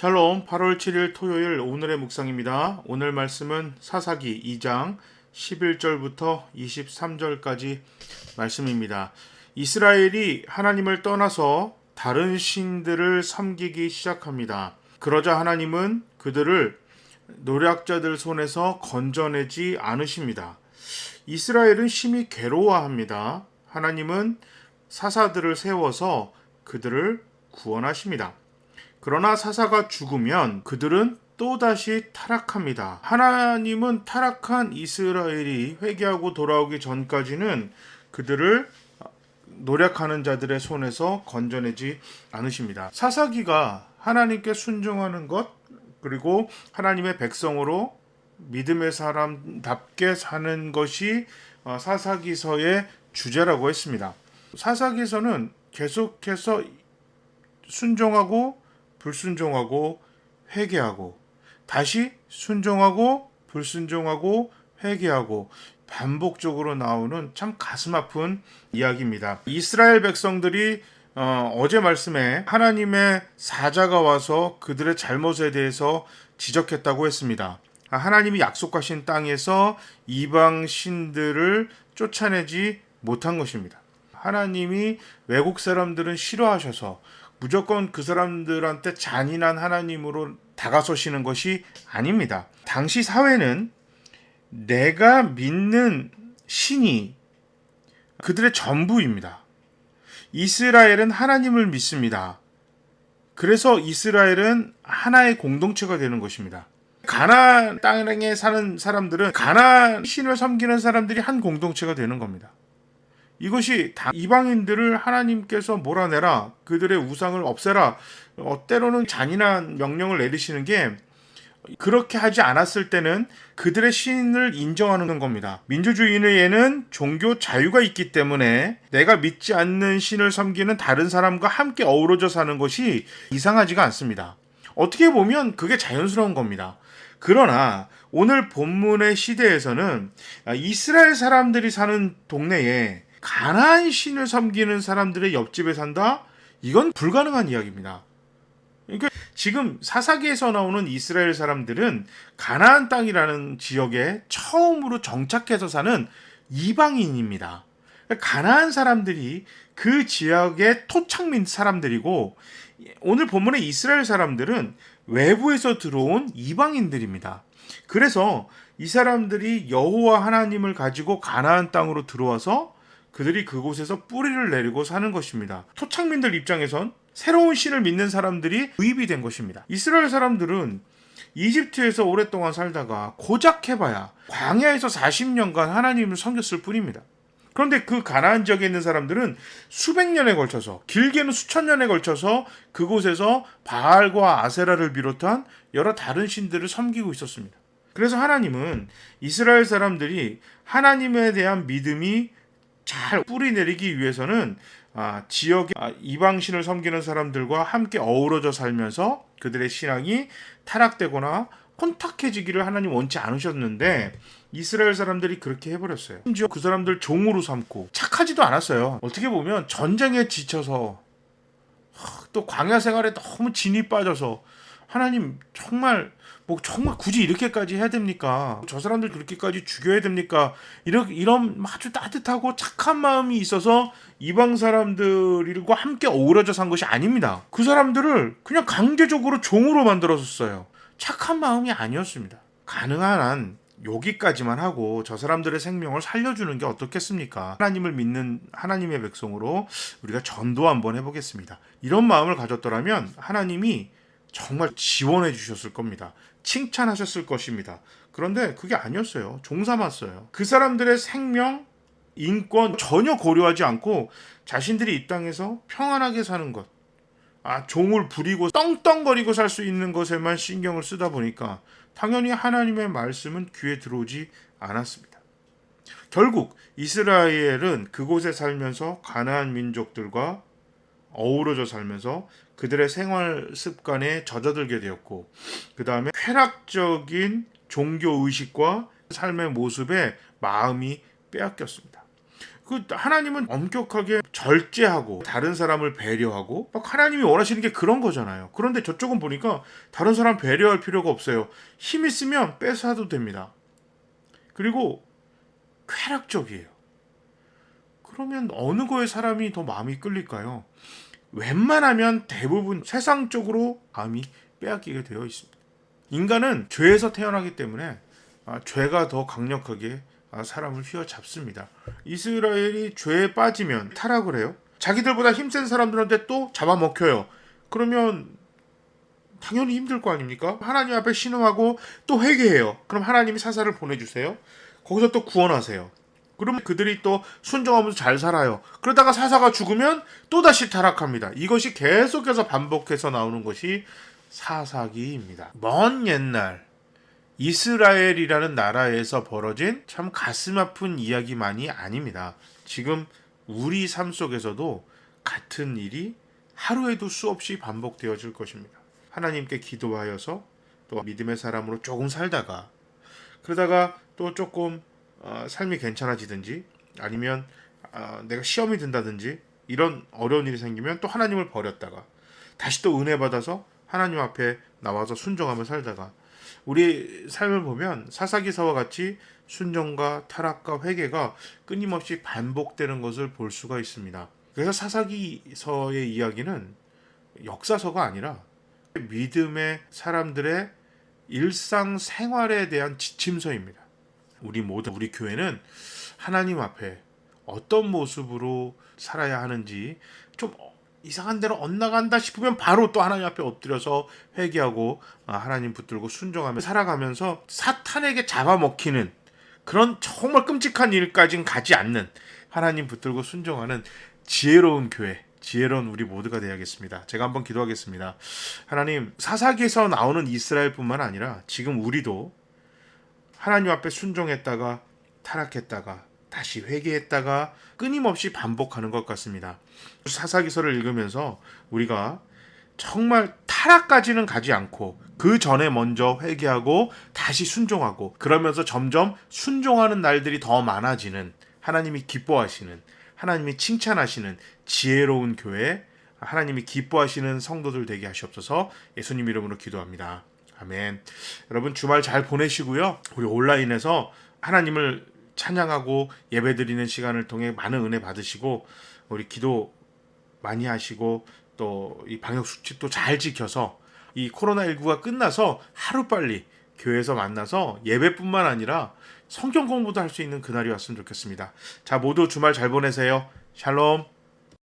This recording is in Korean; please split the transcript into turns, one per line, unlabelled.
샬롬. 8월 7일 토요일 오늘의 묵상입니다. 오늘 말씀은 사사기 2장 11절부터 23절까지 말씀입니다. 이스라엘이 하나님을 떠나서 다른 신들을 섬기기 시작합니다. 그러자 하나님은 그들을 노략자들 손에서 건져내지 않으십니다. 이스라엘은 심히 괴로워합니다. 하나님은 사사들을 세워서 그들을 구원하십니다. 그러나 사사가 죽으면 그들은 또다시 타락합니다. 하나님은 타락한 이스라엘이 회개하고 돌아오기 전까지는 그들을 노력하는 자들의 손에서 건져내지 않으십니다. 사사기가 하나님께 순종하는 것, 그리고 하나님의 백성으로 믿음의 사람답게 사는 것이 사사기서의 주제라고 했습니다. 사사기서는 계속해서 순종하고 불순종하고 회개하고 다시 순종하고 불순종하고 회개하고 반복적으로 나오는 참 가슴 아픈 이야기입니다. 이스라엘 백성들이 어제 말씀에 하나님의 사자가 와서 그들의 잘못에 대해서 지적했다고 했습니다. 하나님이 약속하신 땅에서 이방 신들을 쫓아내지 못한 것입니다. 하나님이 외국 사람들은 싫어하셔서 무조건 그 사람들한테 잔인한 하나님으로 다가서시는 것이 아닙니다. 당시 사회는 내가 믿는 신이 그들의 전부입니다. 이스라엘은 하나님을 믿습니다. 그래서 이스라엘은 하나의 공동체가 되는 것입니다. 가나안 땅에 사는 사람들은 가나안 신을 섬기는 사람들이 한 공동체가 되는 겁니다. 이것이 이방인들을 하나님께서 몰아내라, 그들의 우상을 없애라, 때로는 잔인한 명령을 내리시는 게 그렇게 하지 않았을 때는 그들의 신을 인정하는 겁니다. 민주주의에는 종교 자유가 있기 때문에 내가 믿지 않는 신을 섬기는 다른 사람과 함께 어우러져 사는 것이 이상하지가 않습니다. 어떻게 보면 그게 자연스러운 겁니다. 그러나 오늘 본문의 시대에서는 이스라엘 사람들이 사는 동네에 가나안 신을 섬기는 사람들의 옆집에 산다? 이건 불가능한 이야기입니다. 그러니까 지금 사사기에서 나오는 이스라엘 사람들은 가나안 땅이라는 지역에 처음으로 정착해서 사는 이방인입니다. 가나안 사람들이 그 지역의 토착민 사람들이고, 오늘 본문의 이스라엘 사람들은 외부에서 들어온 이방인들입니다. 그래서 이 사람들이 여호와 하나님을 가지고 가나안 땅으로 들어와서 그들이 그곳에서 뿌리를 내리고 사는 것입니다. 토착민들 입장에선 새로운 신을 믿는 사람들이 유입이 된 것입니다. 이스라엘 사람들은 이집트에서 오랫동안 살다가 고작 해봐야 광야에서 40년간 하나님을 섬겼을 뿐입니다. 그런데 그 가나안 지역에 있는 사람들은 수백 년에 걸쳐서, 길게는 수천 년에 걸쳐서 그곳에서 바알과 아세라를 비롯한 여러 다른 신들을 섬기고 있었습니다. 그래서 하나님은 이스라엘 사람들이 하나님에 대한 믿음이 잘 뿌리내리기 위해서는 지역의 이방신을 섬기는 사람들과 함께 어우러져 살면서 그들의 신앙이 타락되거나 혼탁해지기를 하나님 원치 않으셨는데 이스라엘 사람들이 그렇게 해버렸어요. 심지어 그 사람들 종으로 삼고 착하지도 않았어요. 어떻게 보면 전쟁에 지쳐서 또 광야 생활에 너무 진이 빠져서 하나님 정말 굳이 이렇게까지 해야 됩니까? 저 사람들 그렇게까지 죽여야 됩니까? 이런 아주 따뜻하고 착한 마음이 있어서 이방 사람들과 함께 어우러져 산 것이 아닙니다. 그 사람들을 그냥 강제적으로 종으로 만들었어요. 착한 마음이 아니었습니다. 가능한 한 여기까지만 하고 저 사람들의 생명을 살려주는 게 어떻겠습니까? 하나님을 믿는 하나님의 백성으로 우리가 전도 한번 해보겠습니다. 이런 마음을 가졌더라면 하나님이 정말 지원해 주셨을 겁니다. 칭찬하셨을 것입니다. 그런데 그게 아니었어요. 종 삼았어요. 그 사람들의 생명, 인권 전혀 고려하지 않고 자신들이 이 땅에서 평안하게 사는 것, 종을 부리고 떵떵거리고 살 수 있는 것에만 신경을 쓰다 보니까 당연히 하나님의 말씀은 귀에 들어오지 않았습니다. 결국 이스라엘은 그곳에 살면서 가나안 민족들과 어우러져 살면서 그들의 생활 습관에 젖어들게 되었고, 그 다음에 쾌락적인 종교 의식과 삶의 모습에 마음이 빼앗겼습니다. 하나님은 엄격하게 절제하고 다른 사람을 배려하고 막 하나님이 원하시는 게 그런 거잖아요. 그런데 저쪽은 보니까 다른 사람 배려할 필요가 없어요. 힘 있으면 뺏어도 됩니다. 그리고 쾌락적이에요. 그러면 어느 거에 사람이 더 마음이 끌릴까요? 웬만하면 대부분 세상적으로 마음이 빼앗기게 되어 있습니다. 인간은 죄에서 태어나기 때문에 죄가 더 강력하게 사람을 휘어잡습니다. 이스라엘이 죄에 빠지면 타락을 해요. 자기들보다 힘센 사람들한테 또 잡아먹혀요. 그러면 당연히 힘들 거 아닙니까? 하나님 앞에 신음하고 또 회개해요. 그럼 하나님이 사사를 보내주세요. 거기서 또 구원하세요. 그러면 그들이 또 순종하면서 잘 살아요. 그러다가 사사가 죽으면 또다시 타락합니다. 이것이 계속해서 반복해서 나오는 것이 사사기입니다. 먼 옛날 이스라엘이라는 나라에서 벌어진 참 가슴 아픈 이야기만이 아닙니다. 지금 우리 삶 속에서도 같은 일이 하루에도 수없이 반복되어질 것입니다. 하나님께 기도하여서 또 믿음의 사람으로 조금 살다가 그러다가 또 조금 삶이 괜찮아지든지 아니면 내가 시험이 든다든지 이런 어려운 일이 생기면 또 하나님을 버렸다가 다시 또 은혜 받아서 하나님 앞에 나와서 순종하며 살다가 우리 삶을 보면 사사기사와 같이 순종과 타락과 회개가 끊임없이 반복되는 것을 볼 수가 있습니다. 그래서 사사기서의 이야기는 역사서가 아니라 믿음의 사람들의 일상생활에 대한 지침서입니다. 우리 교회는 하나님 앞에 어떤 모습으로 살아야 하는지 좀 이상한 데로 엇나간다 싶으면 바로 또 하나님 앞에 엎드려서 회개하고 하나님 붙들고 순종하며 살아가면서 사탄에게 잡아먹히는 그런 정말 끔찍한 일까지는 가지 않는 하나님 붙들고 순종하는 지혜로운 교회, 지혜로운 우리 모두가 되어야겠습니다. 제가 한번 기도하겠습니다. 하나님, 사사기에서 나오는 이스라엘뿐만 아니라 지금 우리도 하나님 앞에 순종했다가 타락했다가 다시 회개했다가 끊임없이 반복하는 것 같습니다. 사사기서를 읽으면서 우리가 정말 타락까지는 가지 않고 그 전에 먼저 회개하고 다시 순종하고 그러면서 점점 순종하는 날들이 더 많아지는 하나님이 기뻐하시는 하나님이 칭찬하시는 지혜로운 교회 하나님이 기뻐하시는 성도들 되게 하시옵소서 예수님 이름으로 기도합니다. 아멘. 여러분 주말 잘 보내시고요. 우리 온라인에서 하나님을 찬양하고 예배드리는 시간을 통해 많은 은혜 받으시고 우리 기도 많이 하시고 또 이 방역 수칙도 잘 지켜서 이 코로나19가 끝나서 하루빨리 교회에서 만나서 예배뿐만 아니라 성경 공부도 할 수 있는 그날이 왔으면 좋겠습니다. 자, 모두 주말 잘 보내세요. 샬롬.